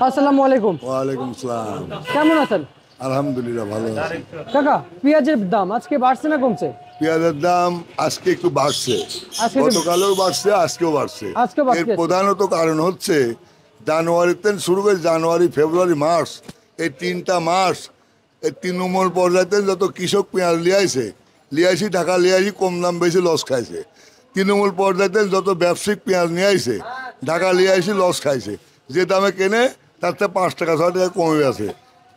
আসসালামু আলাইকুম। ওয়ালাইকুম আসসালাম। কেমন আছেন? আলহামদুলিল্লাহ ভালো আছি। কাকা, পেঁয়াজের দাম আজকে বাড়ছে না কমছে? পেঁয়াজের দাম আজকে একটু বাড়ছে, আজকে গতকালেও বাড়ছে, আজকেও বাড়ছে। আজকে এর বাড়ছে। প্রধানত কারণ হচ্ছে জানুয়ারিতে শুরু করে জানুয়ারি ফেব্রুয়ারি মার্চ, এই 3টা মাস এই তৃণমূল পর্যায়ে যত কৃষক পেঁয়াজ লিয়াইছি ঢাকা লিয়াইছি কম দাম বেশি লস খাইছে। তৃণমূল পর্যায়ে যত ব্যবসায়িক পেঁয়াজ নিয়ে আইছে ঢাকা লিয়াইছি লস খাইছে। যে দামে কেনে তার থেকে 5 টাকা 6 টাকা কমে গেছে।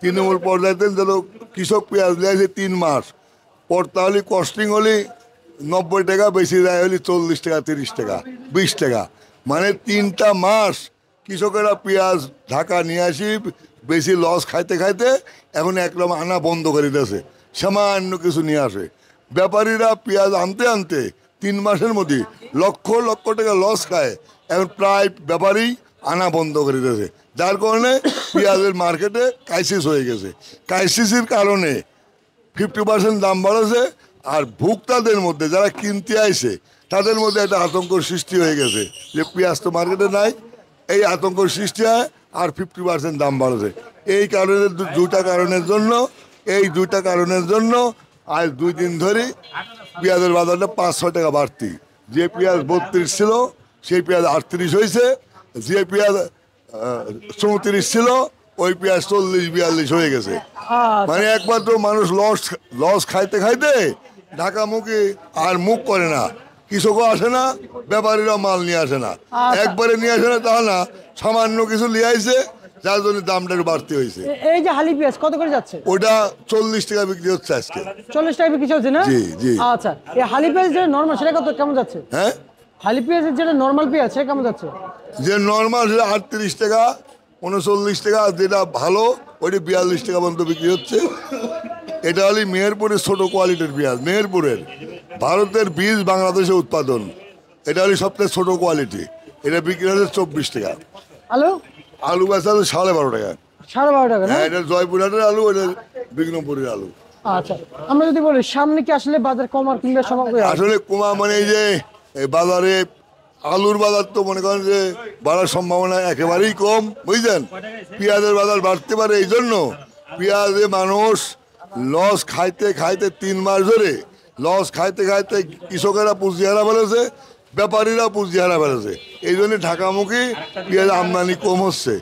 তৃণমূল পর্যায়ে যত কৃষক পেঁয়াজ লিয়াইছে 3 মাস পর, তাহলে কস্টিং হলে 90 টাকা, বেশি যায় হলে 40 টাকা 30 টাকা 20 টাকা। মানে 3টা মাস কৃষকেরা পেঁয়াজ ঢাকা নিয়ে আসি বেশি লস খাইতে খাইতে এখন একদম আনা বন্ধ করে দিয়েছে, সামান্য কিছু নিয়ে আসে। ব্যাপারীরা পেঁয়াজ আনতে আনতে 3 মাসের মধ্যে লক্ষ লক্ষ টাকা লস খায়, এখন প্রায় ব্যাপারী আনা বন্ধ করে দিয়েছে। যার কারণে পেঁয়াজের মার্কেটে ক্রাইসিস হয়ে গেছে। ক্রাইসিসের কারণে 50% দাম বাড়েছে। আর ভোক্তাদের মধ্যে যারা কিনতে আইছে তাদের মধ্যে একটা আতঙ্ক সৃষ্টি হয়ে গেছে যে পেঁয়াজ তো মার্কেটে নাই, এই আতঙ্ক সৃষ্টি হয় আর 50% দাম বাড়েছে। এই কারণে দুইটা কারণের জন্য আজ 2 দিন ধরে পেঁয়াজের বাজারটা 5-6 টাকা বাড়তি। যে পেঁয়াজ 32 ছিল সেই পেঁয়াজ 38 হয়েছে, যে পেঁয়াজ 34 ছিল ওই পেঁয়াজ 40-42 হয়ে গেছে। মানে একমাত্র মানুষ লস খাইতে খাইতে ঢাকামুখী আর মুখ করে না, কৃষকও আসে না, ব্যাপারীরা মাল নিয়ে আসে না। একবারে নিয়ে আসে না তা না, সামান্য কিছু নিয়ে আইছে, যার জন্য দামটা একটু বাড়তি হয়েছে। এই যে হালি পেঁয়াজ কত করে যাচ্ছে? ওটা 40 টাকা বিক্রি হচ্ছে আজকে। 40 টাকা বিক্রি চলছে না? জি জি। আচ্ছা, এই হালি পেঁয়াজ যেটা নরমাল সেটা কত কেমন যাচ্ছে? হ্যাঁ, হালি পেঁয়াজের যেটা নরমাল পেঁয়াজ সেটা কেমন যাচ্ছে? যে নর্মাল সেটা 38 টাকা 39 টাকা, আর যেটা ভালো ওইটা 42 টাকা পর্যন্ত বিক্রি হচ্ছে। এটা হলো মেহেরপুরের ছোট কোয়ালিটির পেঁয়াজ, মেহেরপুরের ভারতের বীজ বাংলাদেশে উৎপাদন। এটা হলো সবথেকে ছোট কোয়ালিটি, এটা বিক্রি হচ্ছে 24 টাকা। আলু? আলু বেচা হচ্ছে 12.5 টাকা। 12.5 টাকা না? হ্যাঁ, এটা জয়পুরহাটের আলু, এটা বিক্রমপুরের আলু। আচ্ছা, আমরা যদি বলি সামনে কি আসলে বাজার কমার কিংবা সম্ভাবনা আছে? আসলে কমা মানে এই যে এই বাজারে আলুর বাজার তো মনে করেন যে বাড়ার সম্ভাবনা একেবারেই কম, বুঝলেন। পেঁয়াজের বাজার বাড়তে পারে, এই জন্য পেঁয়াজে মানুষ লস খাইতে খাইতে 3 মাস ধরে লস খাইতে খাইতে কৃষকেরা পুঁজি হারা ফেলেছে, ব্যাপারীরা পুঁজি হারা ফেলেছে। এই জন্য ঢাকামুখী পেঁয়াজ আমদানি কম হচ্ছে।